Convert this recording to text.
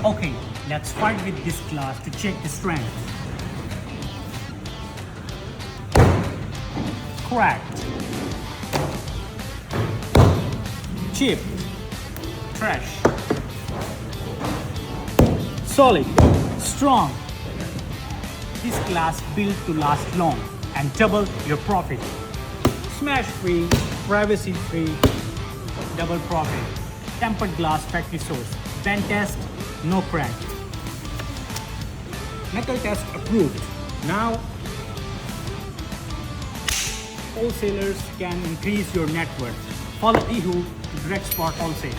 Okay, let's fight with this glass to check the strength. Cracked. Chipped. Trash. Solid. Strong. This glass built to last long and double your profit. Smash free, privacy free, double profit. Tempered glass factory source. Bend test, no crack. Knuckle test approved. Now, wholesalers can increase your net worth. Follow Yihu to direct spot wholesale.